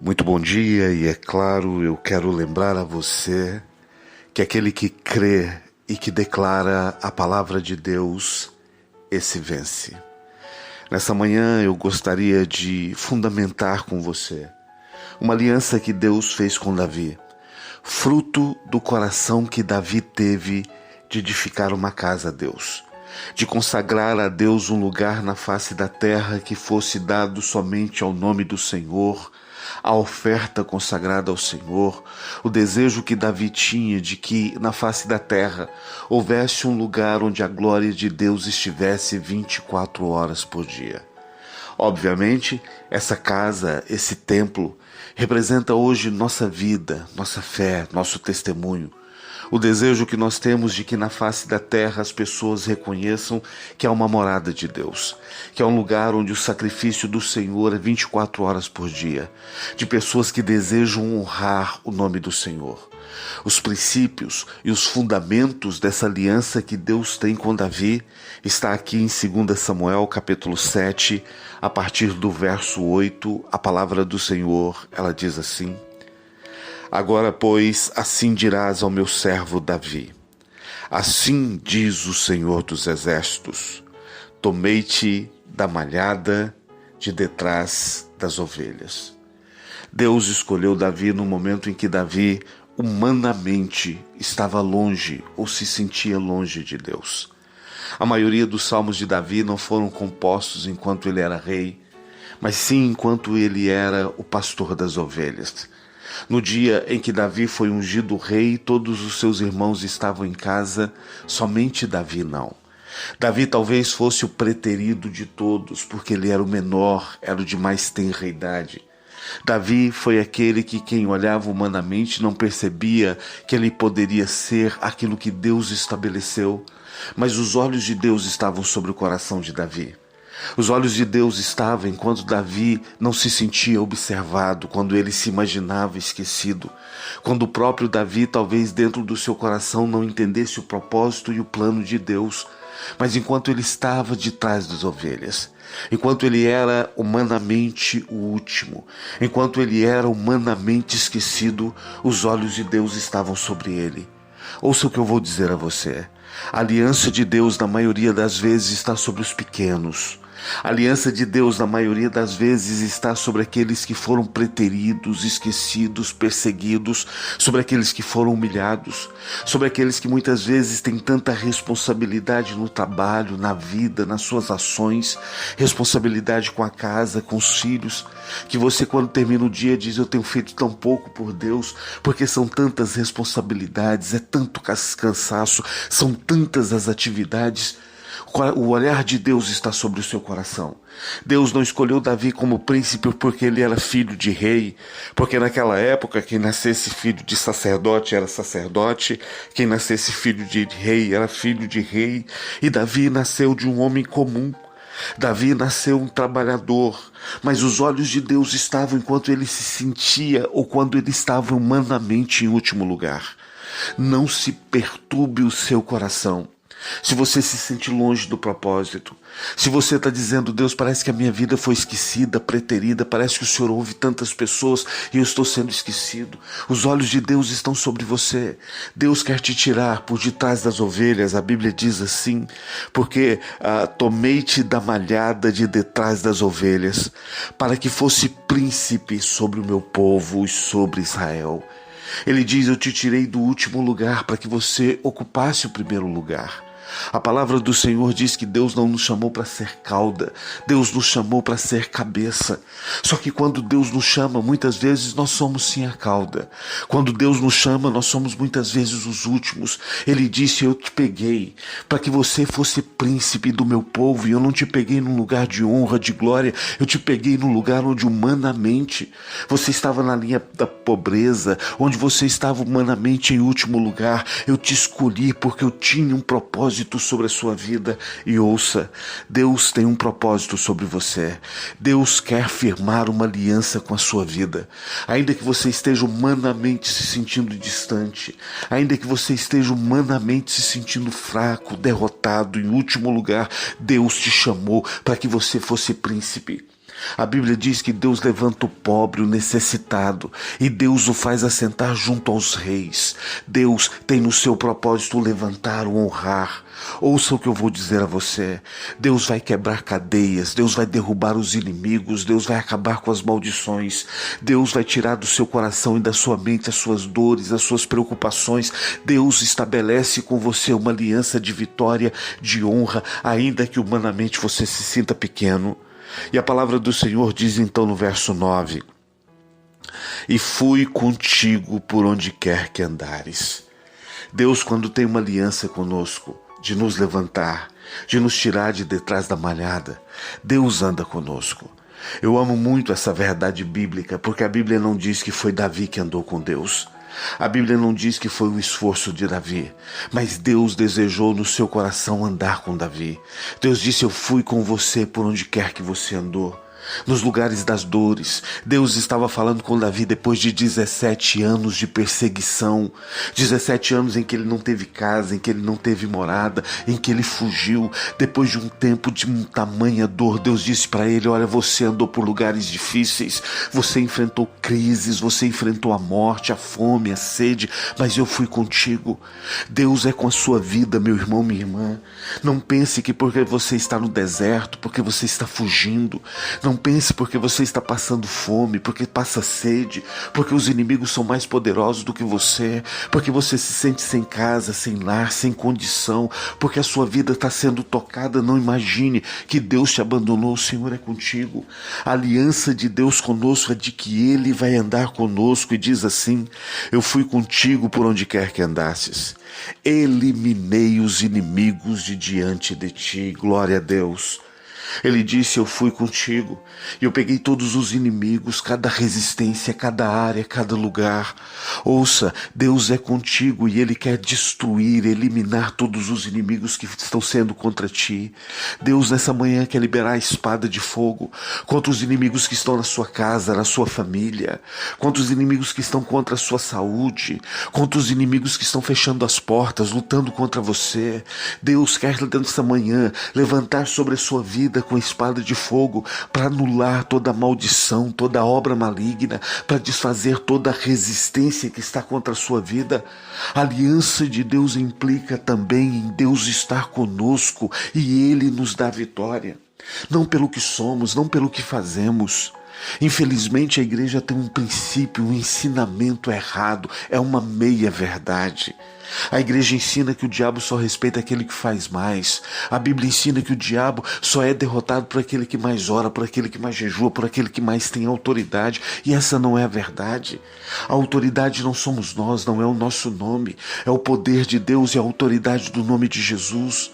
Muito bom dia e, é claro, eu quero lembrar a você que aquele que crê e que declara a palavra de Deus, esse vence. Nessa manhã eu gostaria de fundamentar com você uma aliança que Deus fez com Davi, fruto do coração que Davi teve de edificar uma casa a Deus, de consagrar a Deus um lugar na face da terra que fosse dado somente ao nome do Senhor, a oferta consagrada ao Senhor, o desejo que Davi tinha de que na face da terra houvesse um lugar onde a glória de Deus estivesse 24 horas por dia. Obviamente, essa casa, esse templo, representa hoje nossa vida, nossa fé, nosso testemunho. O desejo que nós temos de que na face da terra as pessoas reconheçam que é uma morada de Deus, que é um lugar onde o sacrifício do Senhor é 24 horas por dia, de pessoas que desejam honrar o nome do Senhor. Os princípios e os fundamentos dessa aliança que Deus tem com Davi está aqui em 2 Samuel capítulo 7, a partir do verso 8, a palavra do Senhor, ela diz assim: Agora, pois, assim dirás ao meu servo Davi: Assim diz o Senhor dos Exércitos: Tomei-te da malhada de detrás das ovelhas. Deus escolheu Davi no momento em que Davi humanamente estava longe ou se sentia longe de Deus. A maioria dos salmos de Davi não foram compostos enquanto ele era rei, mas sim enquanto ele era o pastor das ovelhas. No dia em que Davi foi ungido rei, todos os seus irmãos estavam em casa, somente Davi não. Davi talvez fosse o preterido de todos, porque ele era o menor, era o de mais tenra idade. Davi foi aquele que quem olhava humanamente não percebia que ele poderia ser aquilo que Deus estabeleceu, mas os olhos de Deus estavam sobre o coração de Davi. Os olhos de Deus estavam enquanto Davi não se sentia observado, quando ele se imaginava esquecido, quando o próprio Davi talvez dentro do seu coração não entendesse o propósito e o plano de Deus, mas enquanto ele estava de trás das ovelhas, enquanto ele era humanamente o último, enquanto ele era humanamente esquecido, os olhos de Deus estavam sobre ele. Ouça o que eu vou dizer a você. A aliança de Deus na maioria das vezes está sobre os pequenos. A aliança de Deus, na maioria das vezes, está sobre aqueles que foram preteridos, esquecidos, perseguidos, sobre aqueles que foram humilhados, sobre aqueles que muitas vezes têm tanta responsabilidade no trabalho, na vida, nas suas ações, responsabilidade com a casa, com os filhos, que você quando termina o dia diz: eu tenho feito tão pouco por Deus, porque são tantas responsabilidades, é tanto cansaço, são tantas as atividades. O olhar de Deus está sobre o seu coração. Deus não escolheu Davi como príncipe porque ele era filho de rei, porque naquela época quem nascesse filho de sacerdote era sacerdote, quem nascesse filho de rei era filho de rei, e Davi nasceu de um homem comum. Davi nasceu um trabalhador, mas os olhos de Deus estavam enquanto ele se sentia ou quando ele estava humanamente em último lugar. Não se perturbe o seu coração. Se você se sente longe do propósito, se você está dizendo: Deus, parece que a minha vida foi esquecida, preterida, parece que o Senhor ouve tantas pessoas e eu estou sendo esquecido. Os olhos de Deus estão sobre você. Deus quer te tirar por detrás das ovelhas. A Bíblia diz assim: porque tomei-te da malhada de detrás das ovelhas, para que fosse príncipe sobre o meu povo e sobre Israel. Ele diz: eu te tirei do último lugar para que você ocupasse o primeiro lugar. A palavra do Senhor diz que Deus não nos chamou para ser cauda, Deus nos chamou para ser cabeça. Só que quando Deus nos chama, muitas vezes nós somos sim a cauda. Quando Deus nos chama, nós somos muitas vezes os últimos. Ele disse: eu te peguei para que você fosse príncipe do meu povo, e eu não te peguei num lugar de honra, de glória, eu te peguei num lugar onde humanamente você estava na linha da pobreza, onde você estava humanamente em último lugar. Eu te escolhi porque eu tinha um propósito sobre a sua vida. E ouça, Deus tem um propósito sobre você. Deus quer firmar uma aliança com a sua vida. Ainda que você esteja humanamente se sentindo distante, ainda que você esteja humanamente se sentindo fraco, derrotado, em último lugar, Deus te chamou para que você fosse príncipe. A Bíblia diz que Deus levanta o pobre, o necessitado, e Deus o faz assentar junto aos reis. Deus tem no seu propósito o levantar, o honrar. Ouça o que eu vou dizer a você. Deus vai quebrar cadeias, Deus vai derrubar os inimigos, Deus vai acabar com as maldições. Deus vai tirar do seu coração e da sua mente as suas dores, as suas preocupações. Deus estabelece com você uma aliança de vitória, de honra, ainda que humanamente você se sinta pequeno. E a palavra do Senhor diz então no verso 9: e fui contigo por onde quer que andares. Deus, quando tem uma aliança conosco, de nos levantar, de nos tirar de detrás da malhada, Deus anda conosco. Eu amo muito essa verdade bíblica, porque a Bíblia não diz que foi Davi que andou com Deus. A Bíblia não diz que foi o esforço de Davi, mas Deus desejou no seu coração andar com Davi. Deus disse: eu fui com você por onde quer que você andou. Nos lugares das dores, Deus estava falando com Davi depois de 17 anos de perseguição, 17 anos em que ele não teve casa, em que ele não teve morada, em que ele fugiu. Depois de um tempo de tamanha dor, Deus disse para ele: olha, você andou por lugares difíceis, você enfrentou crises, você enfrentou a morte, a fome, a sede, mas eu fui contigo. Deus é com a sua vida, meu irmão, minha irmã. Não pense que porque você está no deserto, porque você está fugindo, não pense porque você está passando fome, porque passa sede, porque os inimigos são mais poderosos do que você, porque você se sente sem casa, sem lar, sem condição, porque a sua vida está sendo tocada. Não imagine que Deus te abandonou. O Senhor é contigo. A aliança de Deus conosco é de que Ele vai andar conosco, e diz assim: eu fui contigo por onde quer que andasses. Eliminei os inimigos de diante de ti. Glória a Deus. Ele disse: eu fui contigo, e eu peguei todos os inimigos, cada resistência, cada área, cada lugar. Ouça, Deus é contigo e Ele quer destruir, eliminar todos os inimigos que estão sendo contra ti. Deus nessa manhã quer liberar a espada de fogo contra os inimigos que estão na sua casa, na sua família, contra os inimigos que estão contra a sua saúde, contra os inimigos que estão fechando as portas, lutando contra você. Deus quer nessa manhã levantar sobre a sua vida com a espada de fogo para anular toda maldição, toda obra maligna, para desfazer toda resistência que está contra a sua vida. A aliança de Deus implica também em Deus estar conosco e Ele nos dá vitória. Não pelo que somos, não pelo que fazemos. Infelizmente a igreja tem um princípio, um ensinamento errado, é uma meia-verdade. A igreja ensina que o diabo só respeita aquele que faz mais. A Bíblia ensina que o diabo só é derrotado por aquele que mais ora, por aquele que mais jejua, por aquele que mais tem autoridade. E essa não é a verdade. A autoridade não somos nós, não é o nosso nome. É o poder de Deus e a autoridade do nome de Jesus.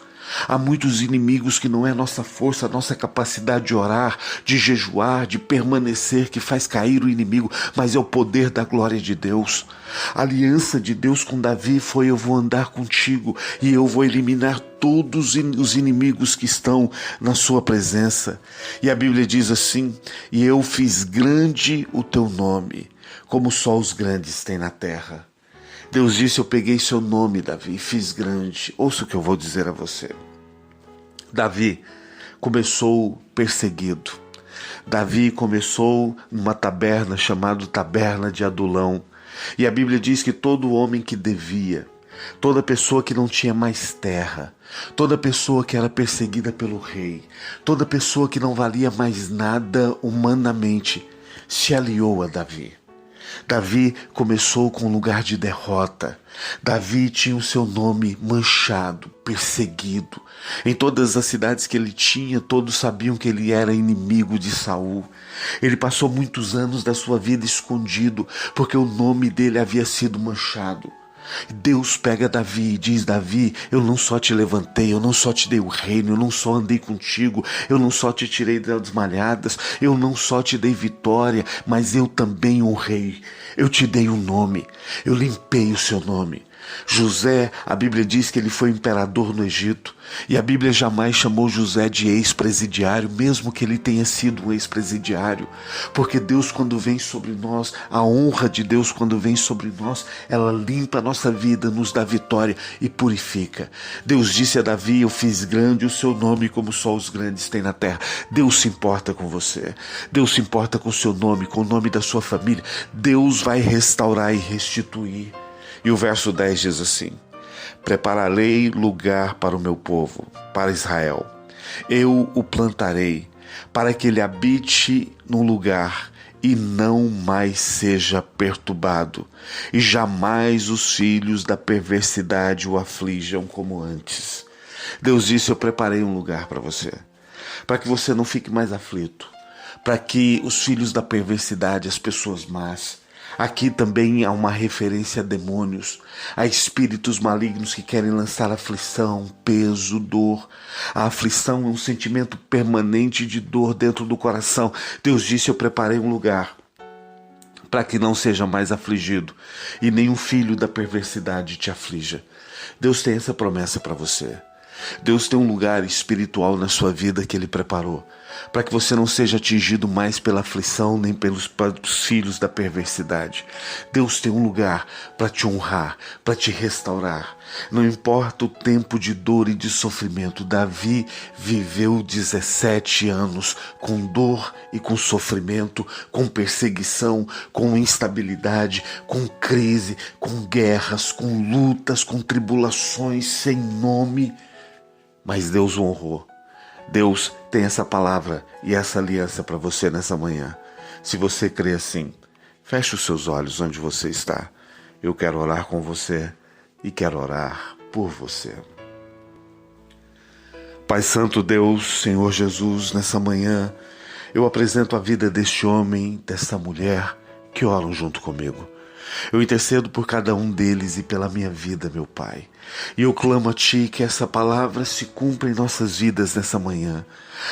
Há muitos inimigos que não é a nossa força, a nossa capacidade de orar, de jejuar, de permanecer, que faz cair o inimigo, mas é o poder da glória de Deus. A aliança de Deus com Davi foi: eu vou andar contigo e eu vou eliminar todos os inimigos que estão na sua presença. E a Bíblia diz assim: e eu fiz grande o teu nome, como só os grandes têm na terra. Deus disse: eu peguei seu nome, Davi, e fiz grande. Ouça o que eu vou dizer a você. Davi começou perseguido. Davi começou numa taberna chamada Taberna de Adulão. E a Bíblia diz que todo homem que devia, toda pessoa que não tinha mais terra, toda pessoa que era perseguida pelo rei, toda pessoa que não valia mais nada humanamente, se aliou a Davi. Davi começou com um lugar de derrota. Davi tinha o seu nome manchado, perseguido. Em todas as cidades que ele tinha, todos sabiam que ele era inimigo de Saul. Ele passou muitos anos da sua vida escondido, porque o nome dele havia sido manchado. Deus pega Davi e diz: Davi, eu não só te levantei, eu não só te dei o reino, eu não só andei contigo, eu não só te tirei das malhadas, eu não só te dei vitória, mas eu também honrei. Eu te dei um nome, eu limpei o seu nome. José, a Bíblia diz que ele foi imperador no Egito, e a Bíblia jamais chamou José de ex-presidiário, mesmo que ele tenha sido um ex-presidiário, porque Deus, quando vem sobre nós, a honra de Deus quando vem sobre nós, ela limpa a nossa vida, nos dá vitória e purifica. Deus disse a Davi: eu fiz grande o seu nome como só os grandes têm na terra. Deus se importa com você, Deus se importa com o seu nome, com o nome da sua família. Deus vai restaurar e restituir. E o verso 10 diz assim: prepararei lugar para o meu povo, para Israel. Eu o plantarei, para que ele habite num lugar e não mais seja perturbado, e jamais os filhos da perversidade o aflijam como antes. Deus disse: eu preparei um lugar para você, para que você não fique mais aflito, para que os filhos da perversidade, as pessoas más, aqui também há uma referência a demônios, a espíritos malignos que querem lançar aflição, peso, dor. A aflição é um sentimento permanente de dor dentro do coração. Deus disse: eu preparei um lugar para que não seja mais afligido e nenhum filho da perversidade te aflija. Deus tem essa promessa para você. Deus tem um lugar espiritual na sua vida que Ele preparou, para que você não seja atingido mais pela aflição, nem pelos filhos da perversidade. Deus tem um lugar para te honrar, para te restaurar. Não importa o tempo de dor e de sofrimento. Davi viveu 17 anos com dor e com sofrimento, com perseguição, com instabilidade, com crise, com guerras, com lutas, com tribulações sem nome. Mas Deus o honrou. Deus tem essa palavra e essa aliança para você nessa manhã. Se você crê assim, feche os seus olhos onde você está. Eu quero orar com você e quero orar por você. Pai Santo, Deus, Senhor Jesus, nessa manhã eu apresento a vida deste homem, desta mulher que oram junto comigo. Eu intercedo por cada um deles e pela minha vida, meu Pai. E eu clamo a Ti que essa palavra se cumpra em nossas vidas nessa manhã.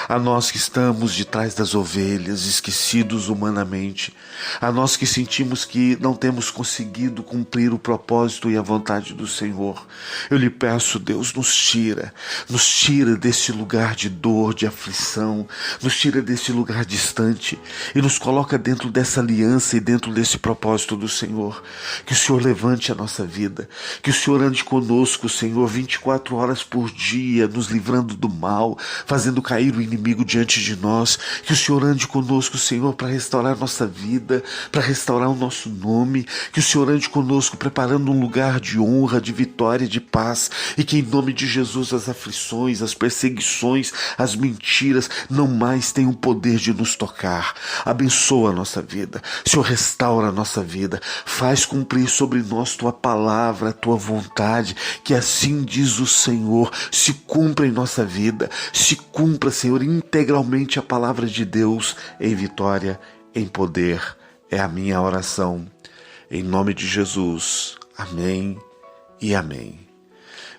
A nós que estamos de trás das ovelhas, esquecidos humanamente. A nós que sentimos que não temos conseguido cumprir o propósito e a vontade do Senhor. Eu lhe peço, Deus, nos tira desse lugar de dor, de aflição, nos tira desse lugar distante e nos coloca dentro dessa aliança e dentro desse propósito do Senhor. Que o Senhor levante a nossa vida, que o Senhor ande conosco, Senhor, 24 horas por dia, nos livrando do mal, fazendo cair o inimigo diante de nós. Que o Senhor ande conosco, Senhor, para restaurar nossa vida, para restaurar o nosso nome. Que o Senhor ande conosco, preparando um lugar de honra, de vitória, de paz. E que em nome de Jesus as aflições, as perseguições, as mentiras não mais tenham poder de nos tocar. Abençoa a nossa vida. Senhor, restaura a nossa vida. Faz cumprir sobre nós Tua palavra, Tua vontade. Que assim diz o Senhor, se cumpra em nossa vida. Se cumpra, Senhor, integralmente a palavra de Deus em vitória, em poder. É a minha oração. Em nome de Jesus. Amém e amém.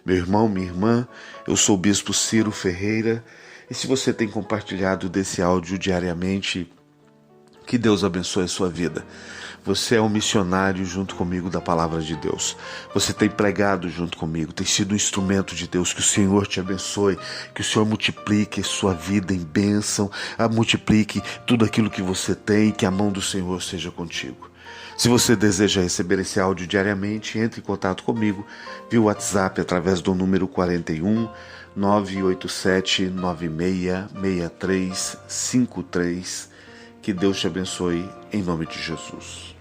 Meu irmão, minha irmã, eu sou o Bispo Ciro Ferreira, e se você tem compartilhado desse áudio diariamente, que Deus abençoe a sua vida. Você é um missionário junto comigo da palavra de Deus. Você tem pregado junto comigo, tem sido um instrumento de Deus. Que o Senhor te abençoe, que o Senhor multiplique sua vida em bênção, multiplique tudo aquilo que você tem, que a mão do Senhor seja contigo. Se você deseja receber esse áudio diariamente, entre em contato comigo via WhatsApp através do número 41 987 966353. Que Deus te abençoe em nome de Jesus.